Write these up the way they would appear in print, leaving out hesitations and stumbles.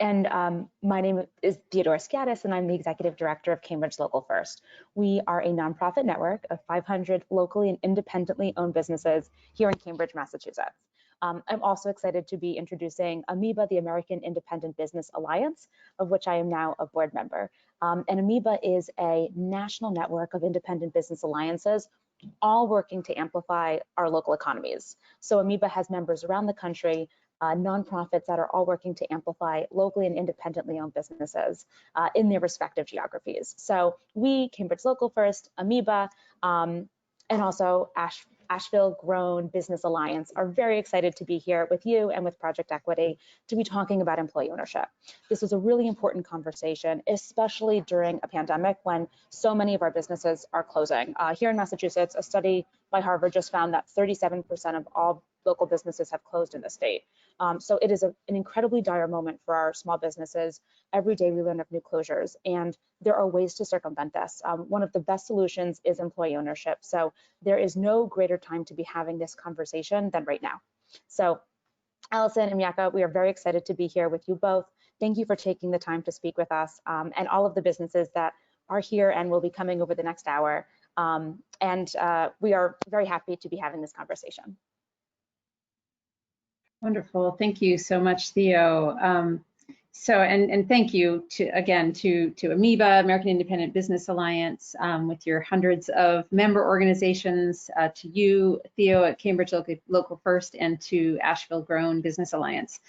My name is Theodora Skeadas, and I'm the Executive Director of Cambridge Local First. We are a nonprofit network of 500 locally and independently owned businesses here in Cambridge, Massachusetts. I'm also excited to be introducing AMIBA, the American Independent Business Alliance, of which I am now a board member. And AMIBA is a national network of independent business alliances, all working to amplify our local economies. So AMIBA has members around the country, nonprofits that are all working to amplify locally and independently owned businesses in their respective geographies. So we, Cambridge Local First, AMIBA, and also Asheville Grown Business Alliance are very excited to be here with you and with Project Equity to be talking about employee ownership. This was a really important conversation, especially during a pandemic when so many of our businesses are closing. Here in Massachusetts, a study by Harvard just found that 37% of all local businesses have closed in the state. So it is an incredibly dire moment for our small businesses. Every day we learn of new closures, and there are ways to circumvent this. One of the best solutions is employee ownership. So there is no greater time to be having this conversation than right now. So Alison and Miyaka, we are very excited to be here with you both. Thank you for taking the time to speak with us, and all of the businesses that are here and will be coming over the next hour. We are very happy to be having this conversation. Wonderful. Thank you so much, Theo. And thank you again to AMIBA, American Independent Business Alliance, with your hundreds of member organizations, to you, Theo, at Cambridge Local First, and to Asheville Grown Business Alliance.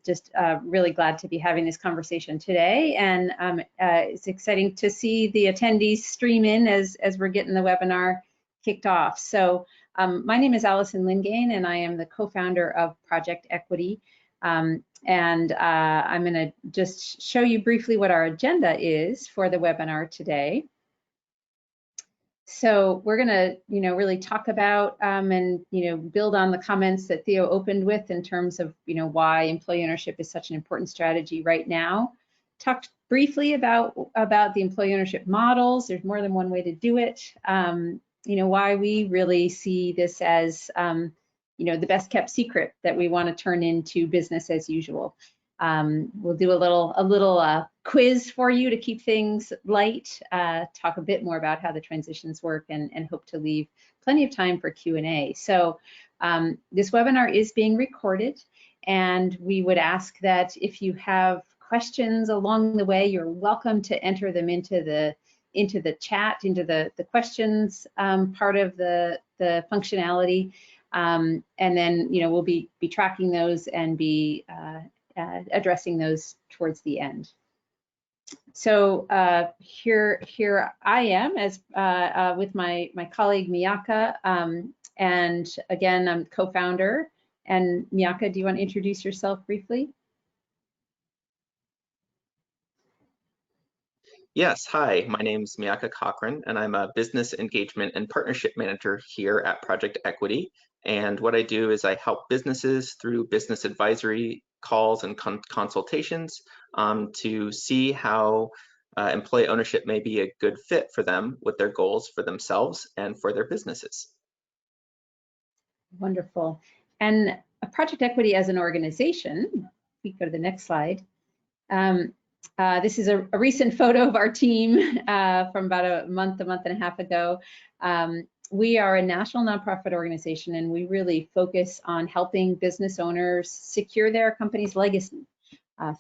Just really glad to be having this conversation today, and it's exciting to see the attendees stream in as we're getting the webinar kicked off. So my name is Alison Lingane, and I am the co-founder of Project Equity. I'm going to just show you briefly what our agenda is for the webinar today. So we're going to, really talk about and build on the comments that Theo opened with in terms of, why employee ownership is such an important strategy right now. Talked briefly about the employee ownership models. There's more than one way to do it. Why we really see this as, the best kept secret that we want to turn into business as usual. We'll do a little quiz for you to keep things light, talk a bit more about how the transitions work, and hope to leave plenty of time for Q&A. So this webinar is being recorded, and we would ask that if you have questions along the way, you're welcome to enter them into the chat, into the questions part of the functionality, and then we'll be tracking those and be addressing those towards the end. So here I am as with my colleague Miyaka, and again I'm co-founder. And Miyaka, do you want to introduce yourself briefly? Yes, hi, my name is Miyaka Cochrane, and I'm a business engagement and partnership manager here at Project Equity. And what I do is I help businesses through business advisory calls and consultations to see how employee ownership may be a good fit for them with their goals for themselves and for their businesses. Wonderful. And Project Equity as an organization, we go to the next slide. This is a recent photo of our team from about a month and a half ago. We are a national nonprofit organization, and we really focus on helping business owners secure their company's legacy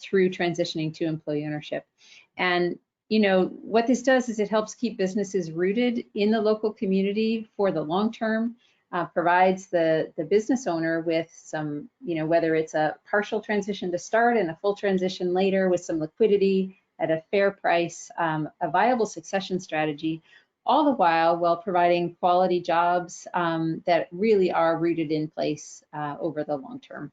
through transitioning to employee ownership. And what this does is it helps keep businesses rooted in the local community for the long term, provides the business owner with some, whether it's a partial transition to start and a full transition later with some liquidity at a fair price, a viable succession strategy, all the while providing quality jobs that really are rooted in place over the long term.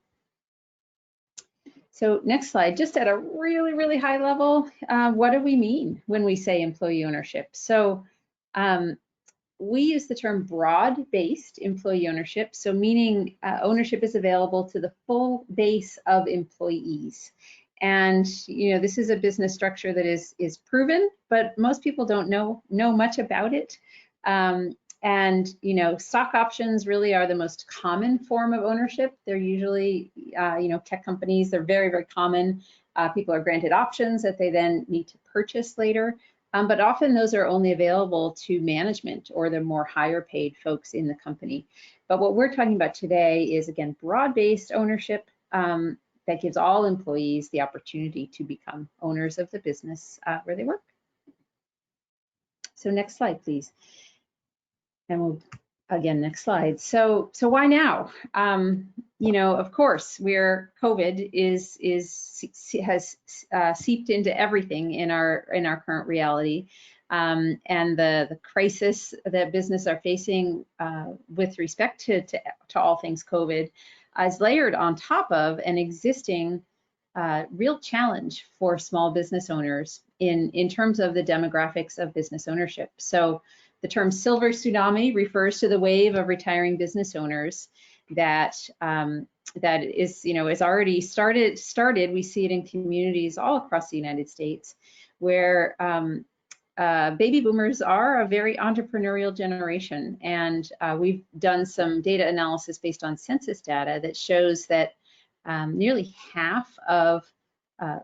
So next slide, just at a really, really high level, what do we mean when we say employee ownership? So we use the term broad-based employee ownership, so meaning ownership is available to the full base of employees. And this is a business structure that is proven, but most people don't know much about it. And stock options really are the most common form of ownership. They're usually, tech companies, they're very, very common. People are granted options that they then need to purchase later. But often those are only available to management or the more higher paid folks in the company. But what we're talking about today is, again, broad-based ownership that gives all employees the opportunity to become owners of the business where they work. So next slide, please. And we'll, again, next slide. So why now? You know, of course, where COVID has seeped into everything in our current reality, and the crisis that business are facing with respect to all things COVID is layered on top of an existing real challenge for small business owners in terms of the demographics of business ownership. So the term silver tsunami refers to the wave of retiring business owners that is, you know, is already started. We see it in communities all across the United States where baby boomers are a very entrepreneurial generation. And we've done some data analysis based on census data that shows that nearly half of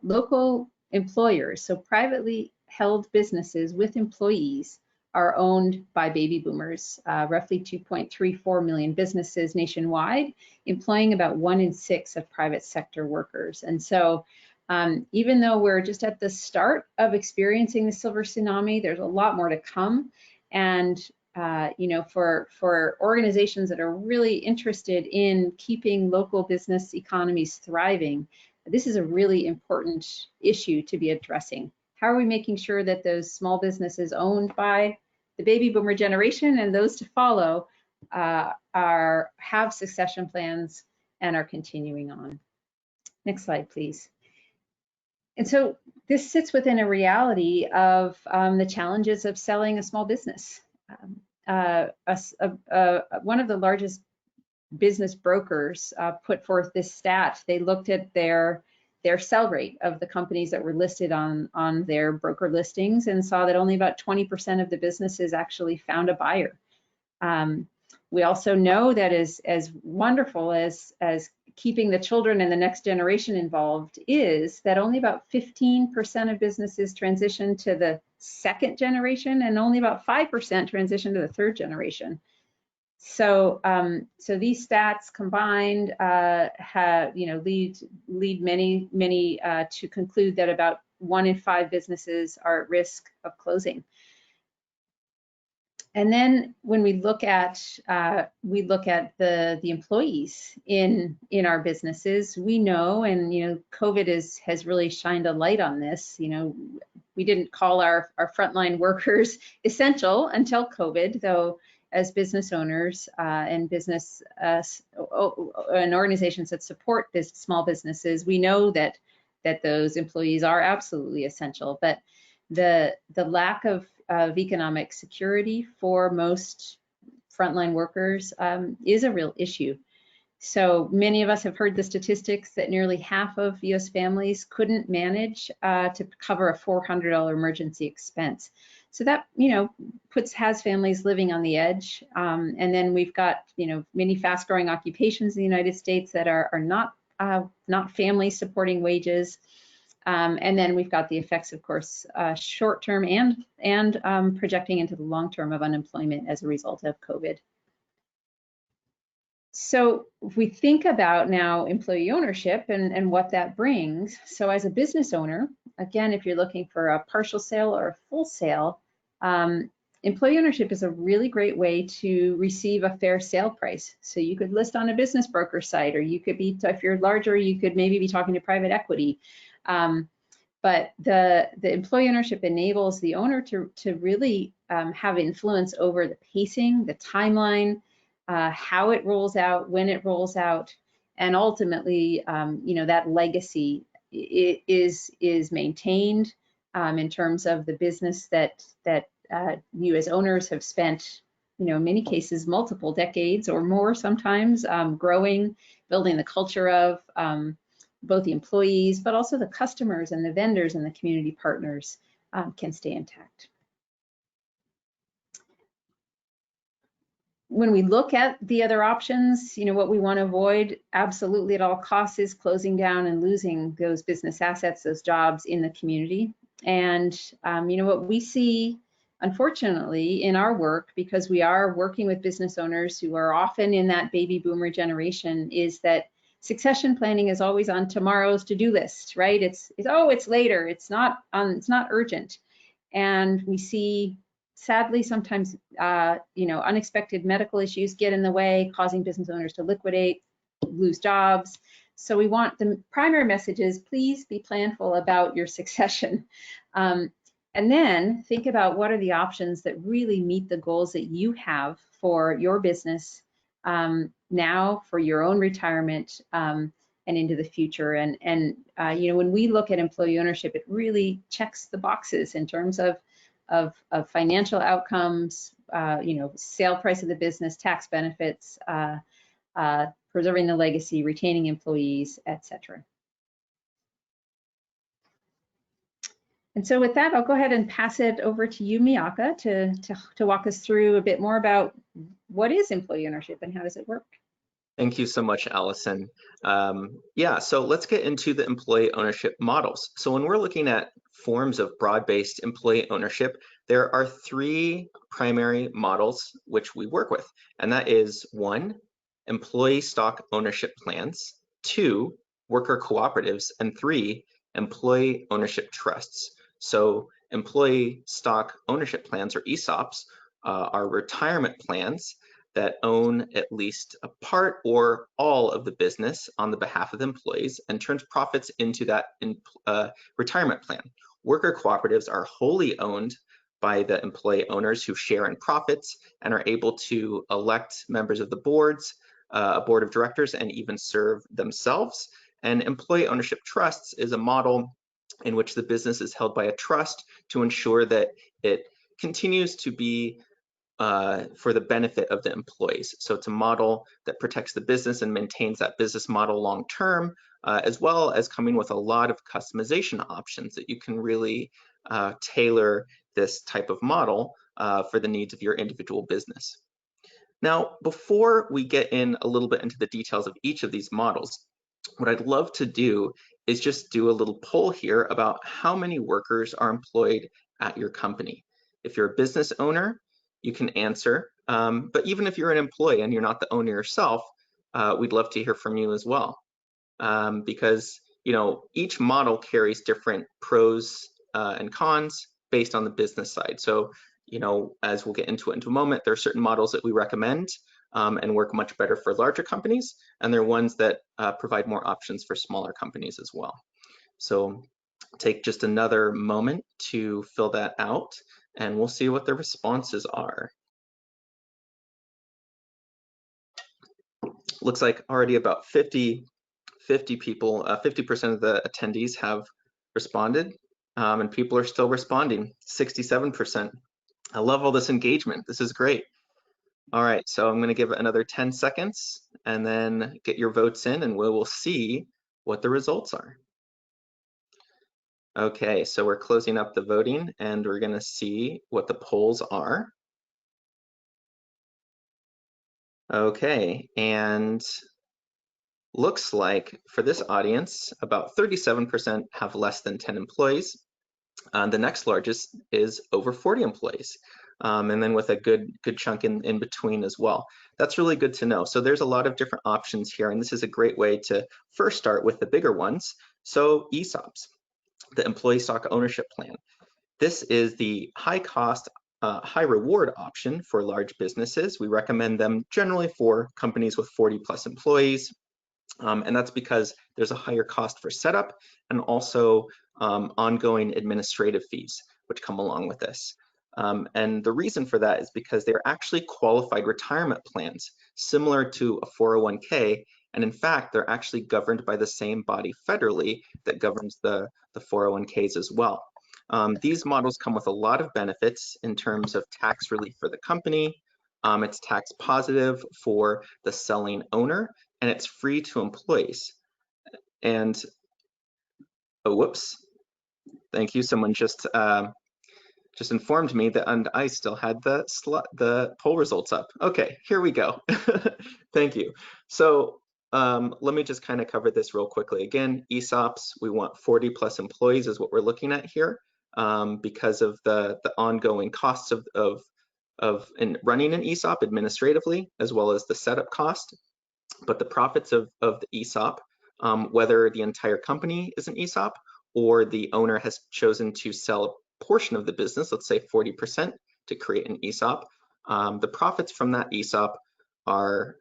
local employers, so privately held businesses with employees, are owned by baby boomers, roughly 2.34 million businesses nationwide, employing about 1 in 6 of private sector workers. And so even though we're just at the start of experiencing the silver tsunami, there's a lot more to come. And you know, for organizations that are really interested in keeping local business economies thriving, this is a really important issue to be addressing. How are we making sure that those small businesses owned by the baby boomer generation and those to follow have succession plans and are continuing on? Next slide, please. And so this sits within a reality of the challenges of selling a small business. One of the largest business brokers put forth this stat. They looked at their sell rate of the companies that were listed on their broker listings and saw that only about 20% of the businesses actually found a buyer. We also know that as wonderful as keeping the children and the next generation involved is, that only about 15% of businesses transition to the second generation and only about 5% transition to the third generation. So so these stats combined have, you know, lead many to conclude that about 1 in 5 businesses are at risk of closing. And then when we look at the employees in our businesses, we know, and you know, COVID has really shined a light on this. You know, we didn't call our frontline workers essential until COVID, though. As business owners and business and organizations that support small businesses, we know that those employees are absolutely essential. But the lack of economic security for most frontline workers is a real issue. So many of us have heard the statistics that nearly half of U.S. families couldn't manage to cover a $400 emergency expense. So that, you know, has families living on the edge. And then we've got, you know, many fast-growing occupations in the United States that are not family supporting wages. And then we've got the effects, of course, short-term and projecting into the long-term of unemployment as a result of COVID. So if we think about now employee ownership and what that brings, so as a business owner, again, if you're looking for a partial sale or a full sale, employee ownership is a really great way to receive a fair sale price. So you could list on a business broker site, or you could be, if you're larger, you could maybe be talking to private equity. But the employee ownership enables the owner to really have influence over the pacing, the timeline, how it rolls out, when it rolls out, and ultimately, you know, that legacy is maintained in terms of the business that you as owners have spent, you know, in many cases, multiple decades or more sometimes growing, building the culture of both the employees, but also the customers and the vendors and the community partners can stay intact. when we look at the other options, what we want to avoid absolutely at all costs is closing down and losing those business assets, those jobs in the community. And what we see, unfortunately, in our work, because we are working with business owners who are often in that baby boomer generation, is that succession planning is always on tomorrow's to-do list, right? It's later. It's not urgent. And we see, sadly, sometimes unexpected medical issues get in the way, causing business owners to liquidate, lose jobs. So we want the primary message is, please be planful about your succession. And then think about what are the options that really meet the goals that you have for your business now, for your own retirement, and into the future. And when we look at employee ownership, it really checks the boxes in terms of financial outcomes, sale price of the business, tax benefits, preserving the legacy, retaining employees, etc. And so with that, I'll go ahead and pass it over to you, Miyaka, to walk us through a bit more about what is employee ownership and how does it work? Thank you so much, Alison. Yeah, so let's get into the employee ownership models. So when we're looking at forms of broad-based employee ownership, there are three primary models which we work with, and that is 1, employee stock ownership plans, 2, worker cooperatives, and 3, employee ownership trusts. So employee stock ownership plans, or ESOPs, are retirement plans that own at least a part or all of the business on the behalf of the employees and turns profits into that retirement plan. Worker cooperatives are wholly owned by the employee owners who share in profits and are able to elect members of the boards, a board of directors, and even serve themselves. And employee ownership trusts is a model in which the business is held by a trust to ensure that it continues to be for the benefit of the employees. So it's a model that protects the business and maintains that business model long term, as well as coming with a lot of customization options that you can really tailor this type of model for the needs of your individual business. Now, before we get in a little bit into the details of each of these models, what I'd love to do is just do a little poll here about how many workers are employed at your company. If you're a business owner, you can answer, but even if you're an employee and you're not the owner yourself, we'd love to hear from you as well, because each model carries different pros and cons based on the business side. So as we'll get into it in a moment, there are certain models that we recommend and work much better for larger companies, and there are ones that provide more options for smaller companies as well. So take just another moment to fill that out, and we'll see what the responses are. Looks like already about 50 people, 50% of the attendees have responded, and people are still responding, 67%. I love all this engagement. This is great. All right, so I'm going to give it another 10 seconds and then get your votes in, and we will see what the results are. Okay, so we're closing up the voting and we're going to see what the polls are. Okay, and looks like for this audience, about 37% have less than 10 employees. The next largest is over 40 employees, and then with a good chunk in between as well. That's really good to know. So there's a lot of different options here, and this is a great way to first start with the bigger ones. So ESOPs, the employee stock ownership plan. This is the high cost, high reward option for large businesses. We recommend them generally for companies with 40 plus employees. And that's because there's a higher cost for setup and also ongoing administrative fees, which come along with this. And the reason for that is because they're actually qualified retirement plans, similar to a 401k. And in fact, they're actually governed by the same body federally that governs the 401ks as well. These models come with a lot of benefits in terms of tax relief for the company. It's tax positive for the selling owner, and it's free to employees. And, oh, whoops, thank you. Someone just just informed me that I still had the poll results up. Okay, here we go. Thank you. So let me just kind of cover this real quickly. Again, ESOPs, we want 40 plus employees is what we're looking at here, because of the ongoing costs of running an ESOP administratively, as well as the setup cost. But the profits of the ESOP, whether the entire company is an ESOP or the owner has chosen to sell a portion of the business, let's say 40%, to create an ESOP, the profits from that ESOP are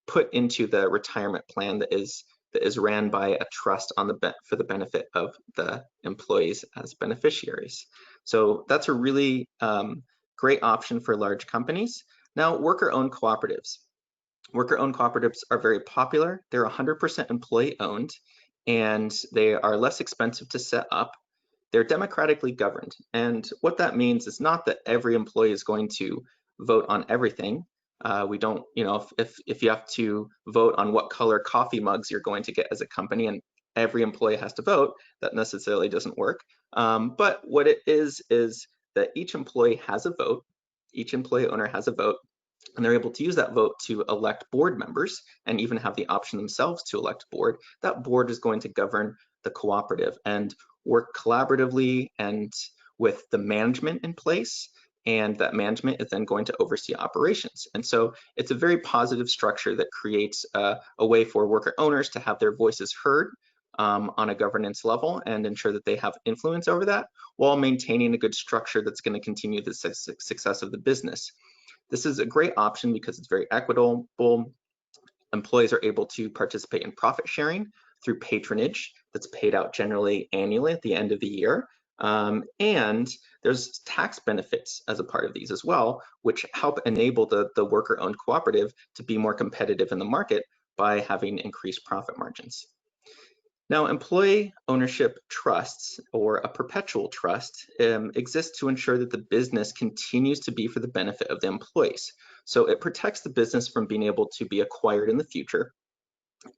put into the retirement plan that is ran by a trust for the benefit of the employees as beneficiaries. So that's a really great option for large companies. Now, worker-owned cooperatives. Worker-owned cooperatives are very popular. They're 100% employee-owned, and they are less expensive to set up. They're democratically governed, and what that means is not that every employee is going to vote on everything. We don't, if you have to vote on what color coffee mugs you're going to get as a company, and every employee has to vote, that necessarily doesn't work. But what it is that each employee has a vote, each employee owner has a vote, and they're able to use that vote to elect board members and even have the option themselves to elect board. That board is going to govern the cooperative and work collaboratively and with the management in place, and that management is then going to oversee operations. And so it's a very positive structure that creates a way for worker owners to have their voices heard on a governance level and ensure that they have influence over that while maintaining a good structure that's going to continue the success of the business. This is a great option because it's very equitable. Employees are able to participate in profit sharing through patronage that's paid out generally annually at the end of the year. And there's tax benefits as a part of these as well, which help enable the worker-owned cooperative to be more competitive in the market by having increased profit margins. Now, employee ownership trusts, or a perpetual trust, exists to ensure that the business continues to be for the benefit of the employees. So it protects the business from being able to be acquired in the future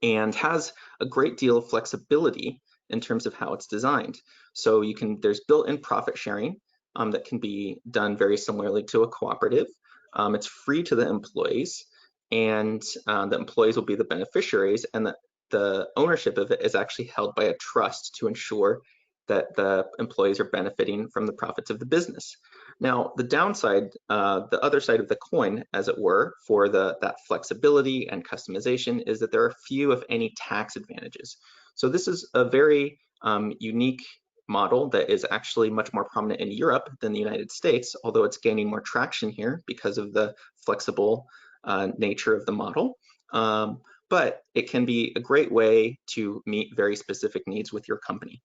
and has a great deal of flexibility in terms of how it's designed. So there's built-in profit sharing that can be done very similarly to a cooperative. It's free to the employees, and the employees will be the beneficiaries, and the ownership of it is actually held by a trust to ensure that the employees are benefiting from the profits of the business. Now, the downside, the other side of the coin, as it were, for that flexibility and customization is that there are few, if any, tax advantages. So this is a very unique model that is actually much more prominent in Europe than the United States, although it's gaining more traction here because of the flexible nature of the model. But it can be a great way to meet very specific needs with your company.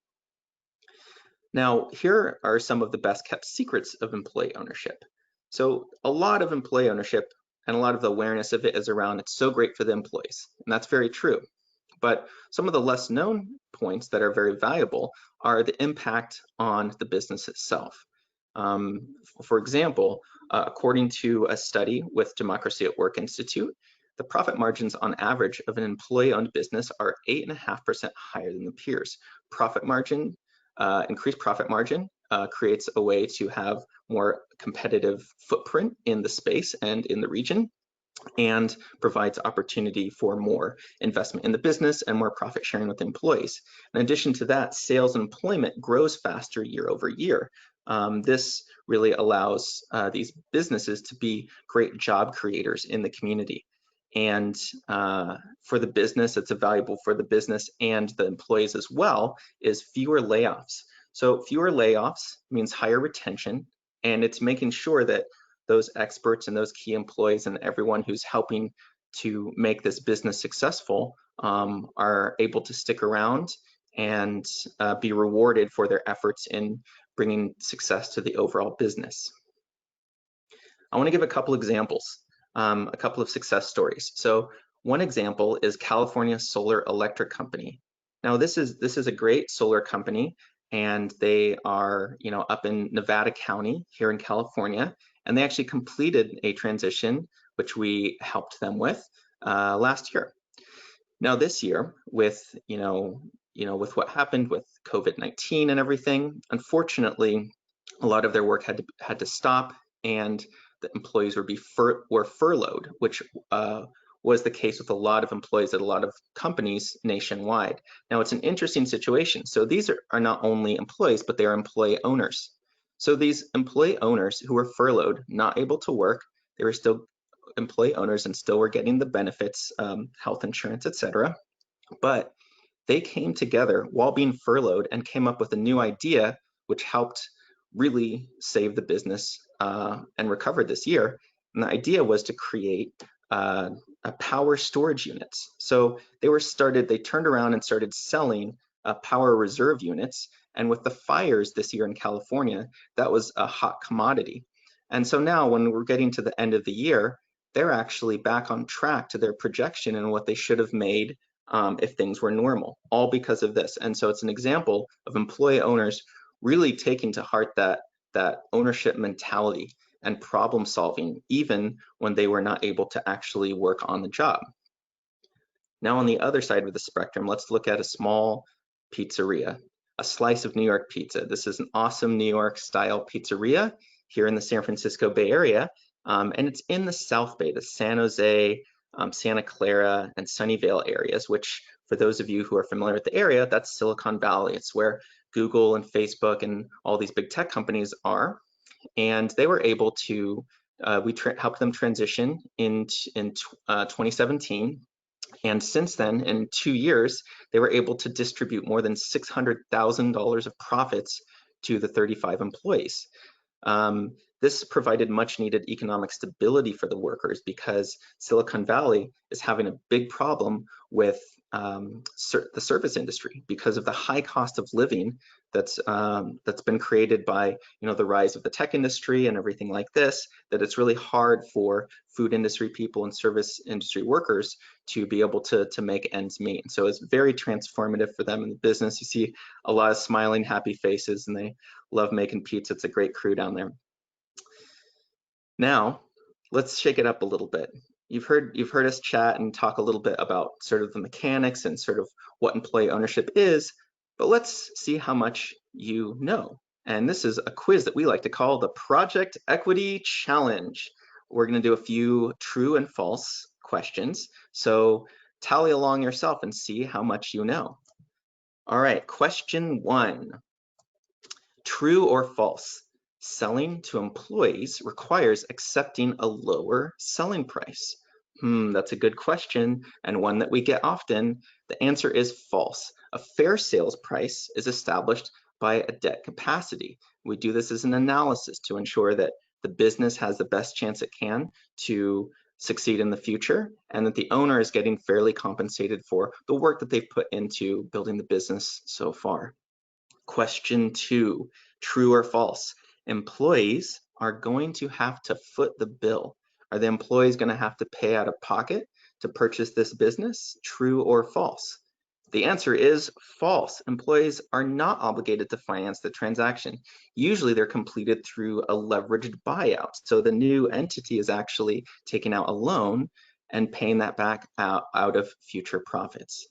Now, here are some of the best kept secrets of employee ownership. So a lot of employee ownership and a lot of the awareness of it is around it's so great for the employees, and that's very true. But some of the less known points that are very valuable are the impact on the business itself. For example, according to a study with Democracy at Work Institute, the profit margins on average of an employee-owned business are 8.5% higher than the peers. Increased profit margin creates a way to have more competitive footprint in the space and in the region, and provides opportunity for more investment in the business and more profit sharing with employees. In addition to that, sales and employment grows faster year over year. This really allows these businesses to be great job creators in the community. And for the business, it's valuable for the business and the employees as well, is fewer layoffs. So fewer layoffs means higher retention, and it's making sure that those experts and those key employees and everyone who's helping to make this business successful are able to stick around and be rewarded for their efforts in bringing success to the overall business. I want to give a couple examples, a couple of success stories. So one example is California Solar Electric Company. Now this is a great solar company, and they are up in Nevada County here in California, and they actually completed a transition which we helped them with last year. Now this year, with with what happened with COVID-19 and everything, unfortunately a lot of their work had to stop, and the employees were furloughed, which was the case with a lot of employees at a lot of companies nationwide. Now, it's an interesting situation. So these are not only employees, but they are employee owners. So these employee owners who were furloughed, not able to work, they were still employee owners and still were getting the benefits, health insurance, etc. But they came together while being furloughed and came up with a new idea, which helped really save the business and recover this year. And the idea was to create a power storage units. So they turned around and started selling power reserve units. And with the fires this year in California, that was a hot commodity. And so now when we're getting to the end of the year, they're actually back on track to their projection and what they should have made if things were normal, all because of this. And so it's an example of employee owners really taking to heart that ownership mentality and problem solving, even when they were not able to actually work on the job. Now, on the other side of the spectrum, let's look at a small pizzeria, a slice of New York pizza. This is an awesome New York style pizzeria here in the San Francisco Bay Area. And it's in the South Bay, the San Jose, Santa Clara, and Sunnyvale areas, which for those of you who are familiar with the area, that's Silicon Valley. It's where Google and Facebook and all these big tech companies are. And they were able to, we helped them transition in 2017. And since then, in 2 years, they were able to distribute more than $600,000 of profits to the 35 employees. This provided much needed economic stability for the workers because Silicon Valley is having a big problem with the service industry because of the high cost of living that's been created by the rise of the tech industry and everything like this, that it's really hard for food industry people and service industry workers to be able to make ends meet. And so it's very transformative for them in the business. You see a lot of smiling, happy faces, and they love making pizza. It's a great crew down there. Now, let's shake it up a little bit. You've heard us chat and talk a little bit about sort of the mechanics and sort of what employee ownership is, but let's see how much you know. And this is a quiz that we like to call the Project Equity Challenge. We're going to do a few true and false questions. So tally along yourself and see how much you know. All right, question 1. True or false? Selling to employees requires accepting a lower selling price. That's a good question and one that we get often. The answer is false. A fair sales price is established by a debt capacity. We do this as an analysis to ensure that the business has the best chance it can to succeed in the future and that the owner is getting fairly compensated for the work that they've put into building the business so far. Question 2, true or false? Employees are going to have to foot the bill. Are the employees going to have to pay out of pocket to purchase this business? True or false? The answer is false. Employees are not obligated to finance the transaction. Usually they're completed through a leveraged buyout. So the new entity is actually taking out a loan and paying that back out of future profits.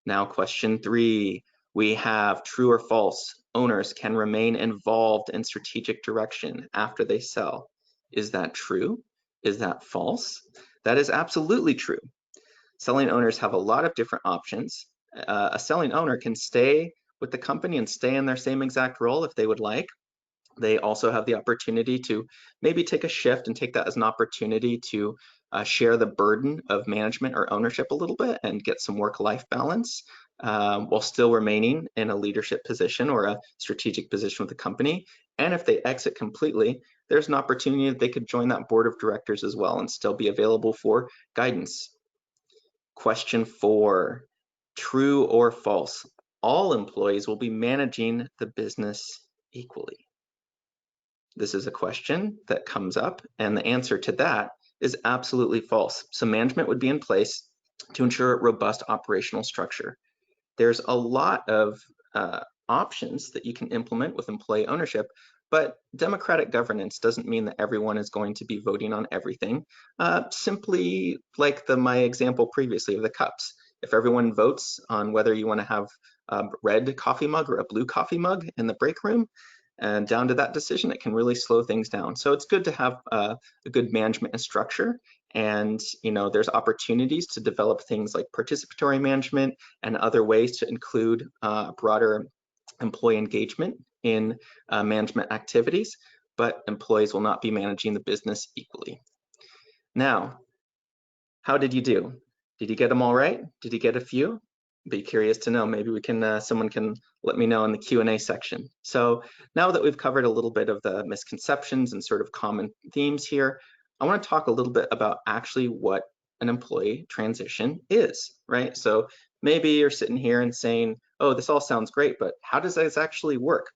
Now, question 3. We have true or false. Owners can remain involved in strategic direction after they sell. Is that true? Is that false? That is absolutely true. Selling owners have a lot of different options. A selling owner can stay with the company and stay in their same exact role if they would like. They also have the opportunity to maybe take a shift and take that as an opportunity to share the burden of management or ownership a little bit and get some work-life balance while still remaining in a leadership position or a strategic position with the company. And if they exit completely, there's an opportunity that they could join that board of directors as well and still be available for guidance. Question 4, true or false? All employees will be managing the business equally. This is a question that comes up, and the answer to that is absolutely false. So management would be in place to ensure a robust operational structure. There's a lot of options that you can implement with employee ownership, but democratic governance doesn't mean that everyone is going to be voting on everything. Simply like my example previously of the cups. If everyone votes on whether you want to have a red coffee mug or a blue coffee mug in the break room, and down to that decision, it can really slow things down. So it's good to have a good management and structure. And there's opportunities to develop things like participatory management and other ways to include broader employee engagement in management activities, but employees will not be managing the business equally. Now, how did you do? Did you get them all right? Did you get a few? Be curious to know. Maybe we can, someone can let me know in the Q&A section. So now that we've covered a little bit of the misconceptions and sort of common themes here, I want to talk a little bit about actually what an employee transition is, right? So maybe you're sitting here and saying, oh, this all sounds great, but how does this actually work?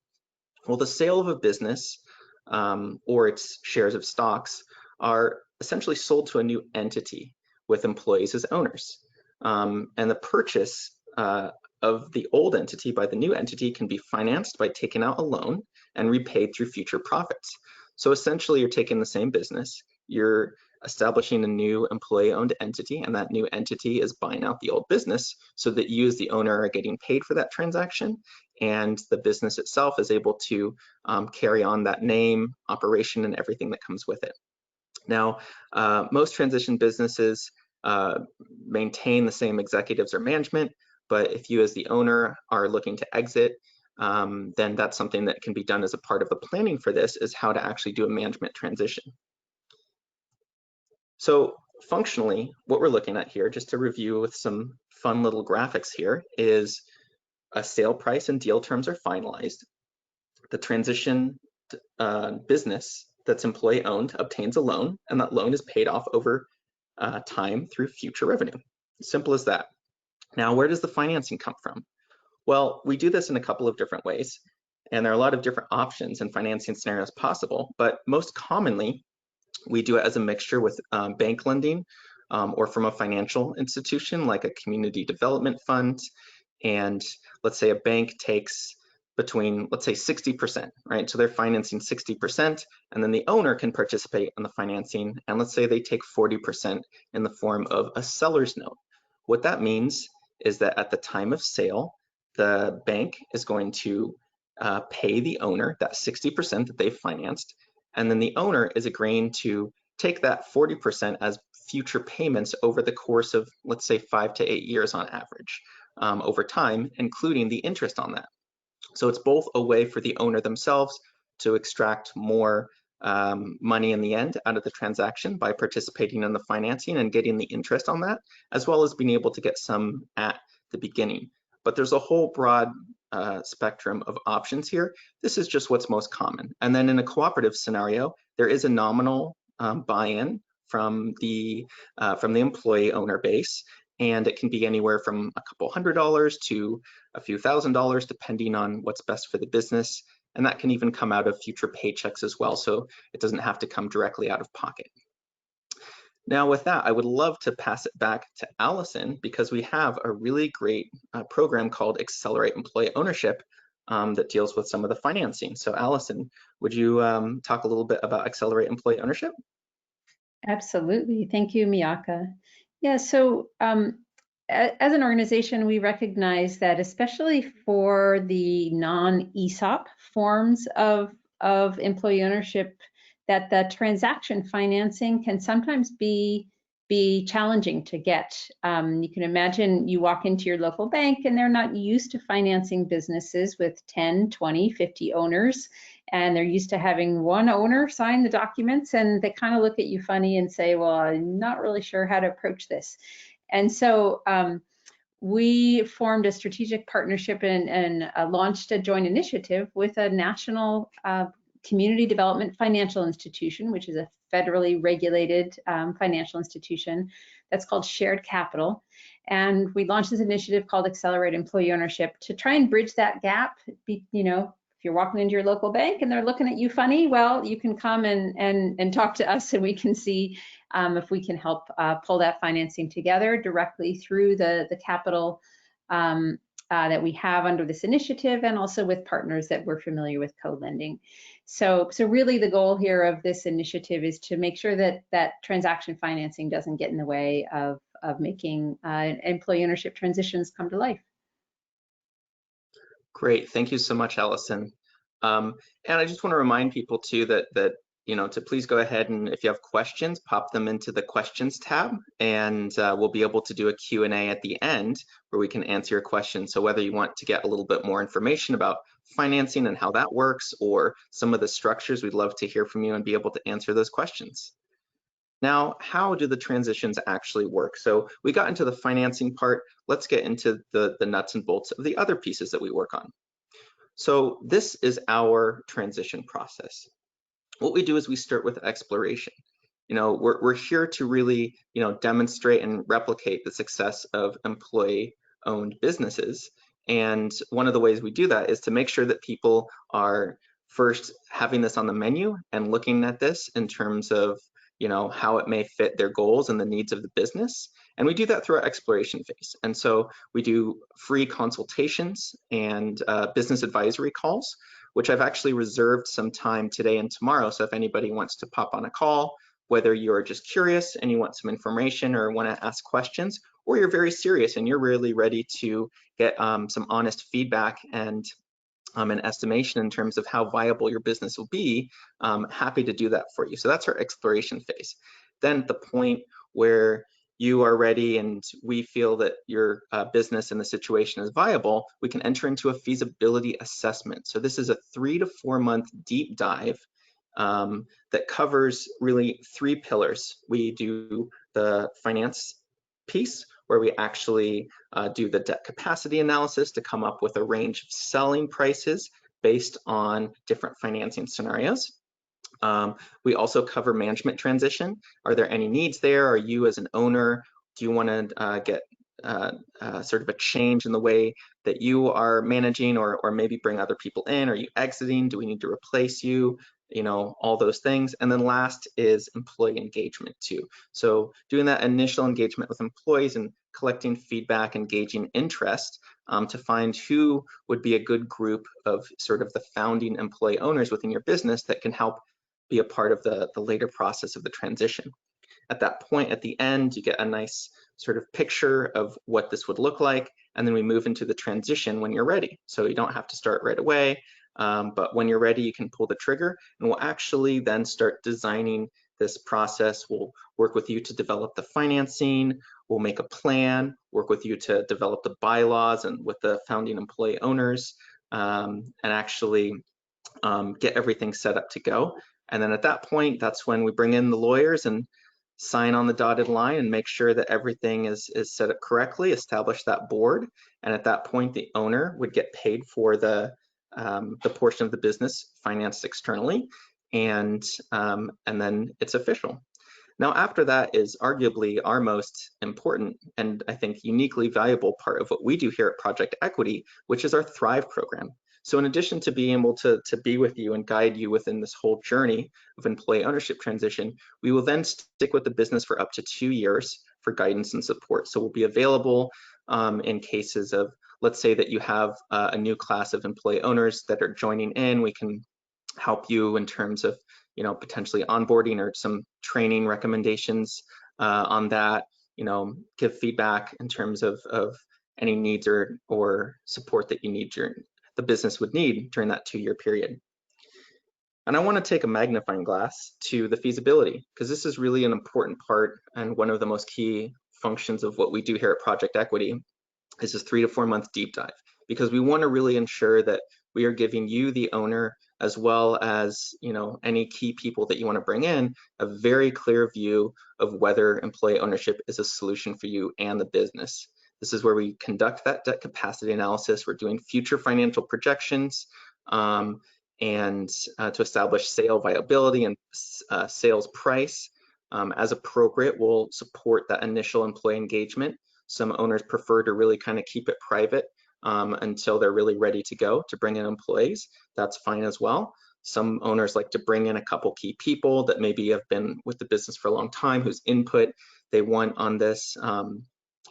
Well, the sale of a business or its shares of stocks are essentially sold to a new entity with employees as owners. And the purchase of the old entity by the new entity can be financed by taking out a loan and repaid through future profits. So essentially, you're taking the same business, you're establishing a new employee-owned entity, and that new entity is buying out the old business so that you as the owner are getting paid for that transaction, and the business itself is able to carry on that name, operation, and everything that comes with it. Now, most transition businesses maintain the same executives or management, but if you as the owner are looking to exit, then that's something that can be done as a part of the planning for this, is how to actually do a management transition. So functionally, what we're looking at here, just to review with some fun little graphics here, is a sale price and deal terms are finalized. The transition business that's employee owned obtains a loan, and that loan is paid off over time through future revenue. Simple as that. Now, where does the financing come from? Well, we do this in a couple of different ways, and there are a lot of different options and financing scenarios possible, but most commonly, we do it as a mixture with bank lending or from a financial institution like a community development fund. And let's say a bank takes between, let's say 60%, right? So they're financing 60%, and then the owner can participate in the financing. And let's say they take 40% in the form of a seller's note. What that means is that at the time of sale, the bank is going to pay the owner that 60% that they've financed, and then the owner is agreeing to take that 40% as future payments over the course of, let's say, 5 to 8 years on average over time, including the interest on that. So it's both a way for the owner themselves to extract more money in the end out of the transaction by participating in the financing and getting the interest on that, as well as being able to get some at the beginning. But there's a whole broad spectrum of options here. This is just what's most common. And then in a cooperative scenario, there is a nominal buy-in from the employee owner base, and it can be anywhere from a couple $100 to a few $1,000s, depending on what's best for the business. And that can even come out of future paychecks as well, so it doesn't have to come directly out of pocket. Now with that, I would love to pass it back to Alison, because we have a really great program called Accelerate Employee Ownership that deals with some of the financing. So Alison, would you talk a little bit about Accelerate Employee Ownership? Absolutely. Thank you, Miyaka. Yeah, so as an organization, we recognize that especially for the non-ESOP forms of employee ownership, that the transaction financing can sometimes be challenging to get. You can imagine you walk into your local bank and they're not used to financing businesses with 10, 20, 50 owners, and they're used to having one owner sign the documents, and they kind of look at you funny and say, well, I'm not really sure how to approach this. And so we formed a strategic partnership and launched a joint initiative with a national community development financial institution, which is a federally regulated financial institution that's called Shared Capital. And we launched this initiative called Accelerate Employee Ownership to try and bridge that gap. You know, if you're walking into your local bank and they're looking at you funny, well, you can come and talk to us, and we can see if we can help pull that financing together directly through the capital that we have under this initiative, and also with partners that we're familiar with co-lending. So really the goal here of this initiative is to make sure that transaction financing doesn't get in the way of making employee ownership transitions come to life. Great, thank you so much, Alison. And I just want to remind people too that to please go ahead and if you have questions, pop them into the questions tab, and we'll be able to do a Q&A at the end where we can answer your questions. So whether you want to get a little bit more information about financing and how that works, or some of the structures, we'd love to hear from you and be able to answer those questions. Now, how do the transitions actually work? So we got into the financing part. Let's get into the nuts and bolts of the other pieces that we work on. So this is our transition process. What we do is we start with exploration. We're here to really, demonstrate and replicate the success of employee-owned businesses. And one of the ways we do that is to make sure that people are first having this on the menu and looking at this in terms of, how it may fit their goals and the needs of the business. And we do that through our exploration phase. And so we do free consultations and business advisory calls, which I've actually reserved some time today and tomorrow. So if anybody wants to pop on a call, whether you're just curious and you want some information or want to ask questions, or you're very serious and you're really ready to get some honest feedback and an estimation in terms of how viable your business will be, happy to do that for you. So that's our exploration phase. Then at the point where you are ready and we feel that your business and the situation is viable, we can enter into a feasibility assessment. So this is a 3 to 4 month deep dive that covers really 3 pillars. We do the finance piece, where we actually do the debt capacity analysis to come up with a range of selling prices based on different financing scenarios. We also cover management transition. Are there any needs there? Are you as an owner, do you want to get sort of a change in the way that you are managing, or maybe bring other people in? Are you exiting? Do we need to replace you? All those things. And then last is employee engagement too. So doing that initial engagement with employees and collecting feedback, engaging interest to find who would be a good group of sort of the founding employee owners within your business that can help be a part of the later process of the transition. At that point, at the end, you get a nice sort of picture of what this would look like, and then we move into the transition when you're ready. So you don't have to start right away. But when you're ready, you can pull the trigger, and we'll actually then start designing this process. We'll work with you to develop the financing, we'll make a plan, work with you to develop the bylaws and with the founding employee owners, and actually get everything set up to go. And then at that point, that's when we bring in the lawyers and sign on the dotted line and make sure that everything is set up correctly, establish that board. And at that point, the owner would get paid for the portion of the business financed externally, and then it's official. Now, after that is arguably our most important and I think uniquely valuable part of what we do here at Project Equity, which is our Thrive program. So in addition to being able to be with you and guide you within this whole journey of employee ownership transition, we will then stick with the business for up to 2 years for guidance and support. So we'll be available in cases of, let's say that you have a new class of employee owners that are joining in. We can help you in terms of, potentially onboarding or some training recommendations on that, give feedback in terms of any needs or support that you need the business would need during that 2-year period. And I want to take a magnifying glass to the feasibility, because this is really an important part and one of the most key functions of what we do here at Project Equity is this 3 to 4 month deep dive, because we want to really ensure that we are giving you, the owner, as well as any key people that you want to bring in, a very clear view of whether employee ownership is a solution for you and the business. This is where we conduct that debt capacity analysis. We're doing future financial projections and to establish sale viability and sales price. As appropriate, we'll support that initial employee engagement. Some owners prefer to really kind of keep it private until they're really ready to go to bring in employees. That's fine as well. Some owners like to bring in a couple key people that maybe have been with the business for a long time, whose input they want on this,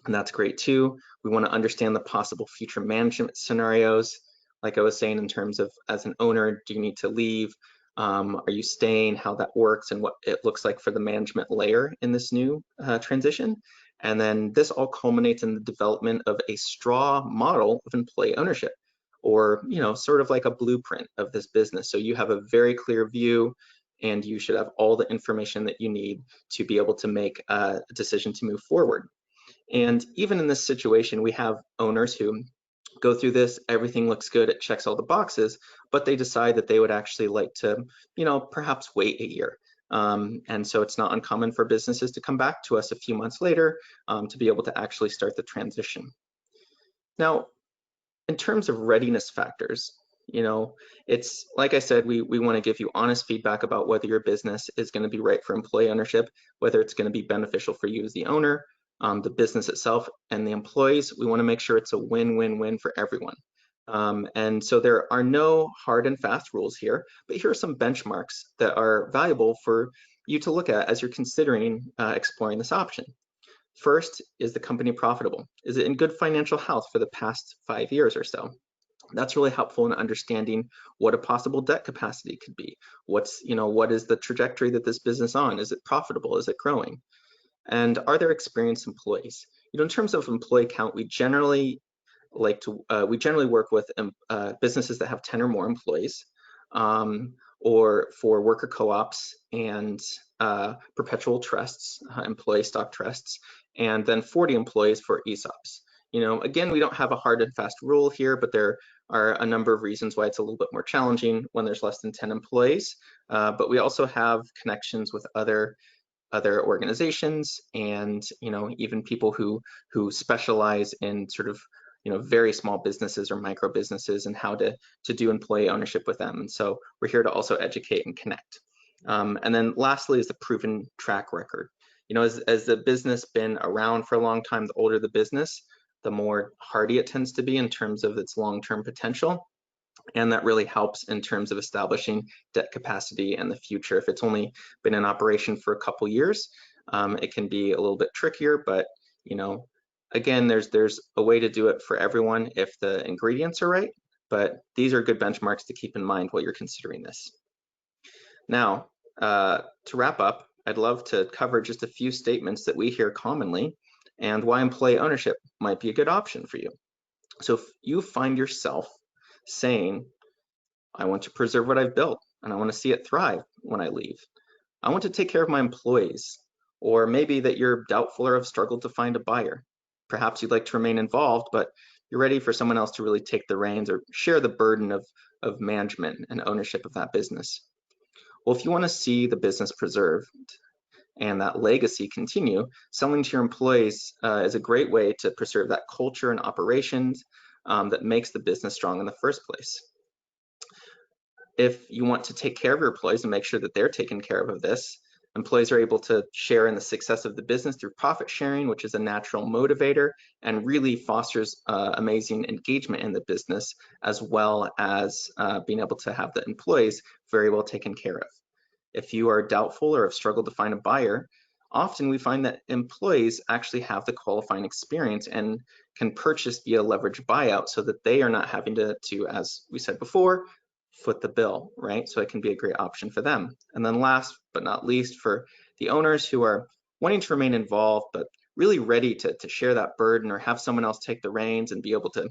and that's great too. We want to understand the possible future management scenarios. Like I was saying, in terms of, as an owner, do you need to leave? Are you staying? How that works and what it looks like for the management layer in this new transition. And then this all culminates in the development of a straw model of employee ownership, or, you know, sort of like a blueprint of this business. So you have a very clear view, and you should have all the information that you need to be able to make a decision to move forward. And even in this situation, we have owners who go through this, everything looks good, it checks all the boxes, but they decide that they would actually like to, you know, perhaps wait a year. And so it's not uncommon for businesses to come back to us a few months later to be able to actually start the transition. Now, in terms of readiness factors, you know, it's like I said, we want to give you honest feedback about whether your business is going to be right for employee ownership, whether it's going to be beneficial for you as the owner, the business itself, and the employees. We want to make sure it's a win-win-win for everyone. And so there are no hard and fast rules here, but here are some benchmarks that are valuable for you to look at as you're considering exploring this option. First, is the company profitable? Is it in good financial health for the past 5 years or so? That's really helpful in understanding what a possible debt capacity could be. What's, you know, what is the trajectory that this business on? Is it profitable? Is it growing? And are there experienced employees? You know, in terms of employee count, we generally work with businesses that have 10 or more employees, or for worker co-ops and perpetual trusts, employee stock trusts, and then 40 employees for ESOPs. You know, again, we don't have a hard and fast rule here, but there are a number of reasons why it's a little bit more challenging when there's less than 10 employees. But we also have connections with other organizations, and, you know, even people who specialize in sort of, you know, very small businesses or micro businesses and how to do employee ownership with them. And so we're here to also educate and connect. And then lastly is the proven track record. You know, as the business been around for a long time, the older the business, the more hardy it tends to be in terms of its long-term potential. And that really helps in terms of establishing debt capacity in the future. If it's only been in operation for a couple years, it can be a little bit trickier, but, you know, again, there's a way to do it for everyone if the ingredients are right, but these are good benchmarks to keep in mind while you're considering this. Now, to wrap up, I'd love to cover just a few statements that we hear commonly and why employee ownership might be a good option for you. So if you find yourself saying, I want to preserve what I've built and I want to see it thrive when I leave, I want to take care of my employees, or maybe that you're doubtful or have struggled to find a buyer. Perhaps you'd like to remain involved, but you're ready for someone else to really take the reins or share the burden of management and ownership of that business. Well, if you want to see the business preserved and that legacy continue, selling to your employees is a great way to preserve that culture and operations that makes the business strong in the first place. If you want to take care of your employees and make sure that they're taken care of this, employees are able to share in the success of the business through profit sharing, which is a natural motivator and really fosters amazing engagement in the business, as well as being able to have the employees very well taken care of. If you are doubtful or have struggled to find a buyer, often we find that employees actually have the qualifying experience and can purchase via leverage buyout so that they are not having to, as we said before, foot the bill, right? So it can be a great option for them. And then last but not least, for the owners who are wanting to remain involved, but really ready to share that burden or have someone else take the reins and be able to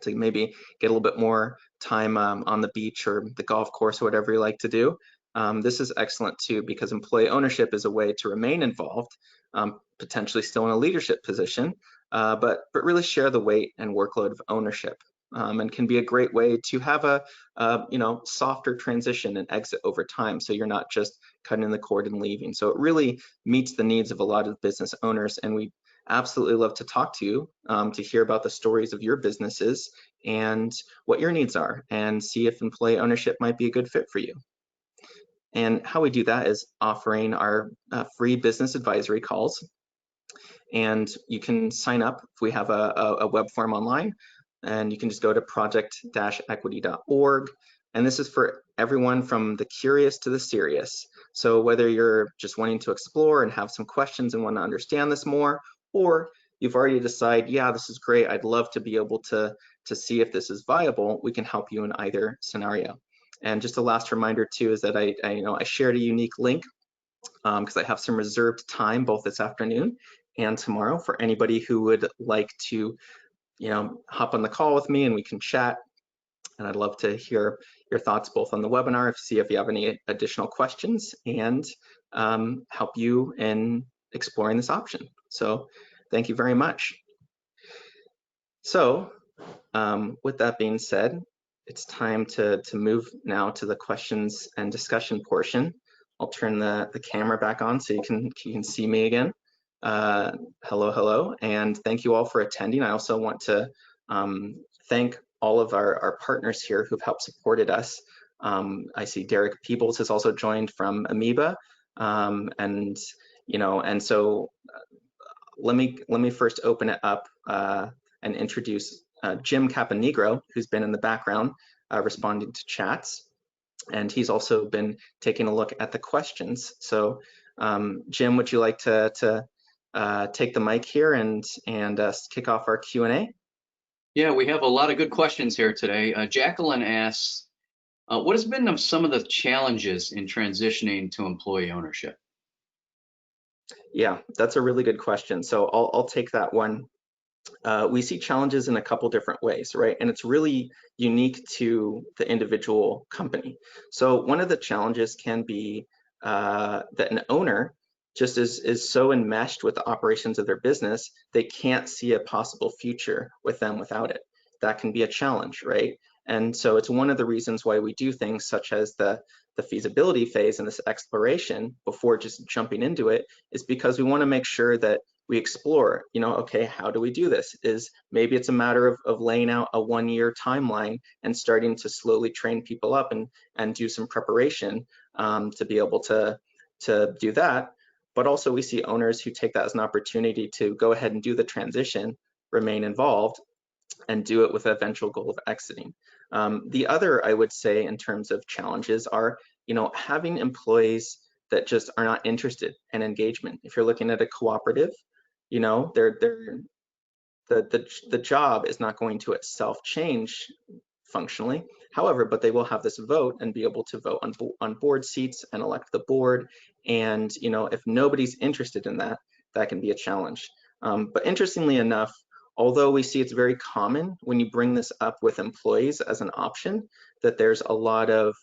maybe get a little bit more time on the beach or the golf course or whatever you like to do. This is excellent too, because employee ownership is a way to remain involved, potentially still in a leadership position, but really share the weight and workload of ownership, and can be a great way to have a softer transition and exit over time, so you're not just cutting the cord and leaving. So it really meets the needs of a lot of business owners, and we absolutely love to talk to you to hear about the stories of your businesses and what your needs are, and see if employee ownership might be a good fit for you. And how we do that is offering our free business advisory calls. And you can sign up. We have a web form online, and you can just go to project-equity.org. And this is for everyone from the curious to the serious. So whether you're just wanting to explore and have some questions and want to understand this more, or you've already decided, yeah, this is great, I'd love to be able to see if this is viable, we can help you in either scenario. And just a last reminder too is that I shared a unique link because I have some reserved time both this afternoon and tomorrow for anybody who would like to hop on the call with me and we can chat. And I'd love to hear your thoughts both on the webinar, see if you have any additional questions, and help you in exploring this option. So thank you very much. So with that being said, it's time to move now to the questions and discussion portion. I'll turn the camera back on so you can see me again. Hello, and thank you all for attending. I also want to thank all of our partners here who've helped supported us. I see Derek Pebbles has also joined from AMIBA, and so let me first open it up and introduce Jim Caponegro, who's been in the background responding to chats, and he's also been taking a look at the questions. So Jim, would you like to take the mic here and kick off our Q&A? Yeah, we have a lot of good questions here today. Jacqueline asks, what has been some of the challenges in transitioning to employee ownership? Yeah, that's a really good question. So I'll take that one. We see challenges in a couple different ways, right? And it's really unique to the individual company. So one of the challenges can be that an owner just is so enmeshed with the operations of their business, they can't see a possible future with them without it. That can be a challenge, right? And so it's one of the reasons why we do things such as the feasibility phase and this exploration before just jumping into it, is because we want to make sure that we explore, okay, how do we do this? Maybe it's a matter of laying out a 1-year timeline and starting to slowly train people up and do some preparation to be able to do that. But also we see owners who take that as an opportunity to go ahead and do the transition, remain involved, and do it with an eventual goal of exiting. The other, I would say, in terms of challenges are, having employees that just are not interested in engagement. If you're looking at a cooperative, the job is not going to itself change functionally. However, but they will have this vote and be able to vote on board seats and elect the board. And if nobody's interested in that, that can be a challenge. But interestingly enough, although we see it's very common when you bring this up with employees as an option, that there's a lot of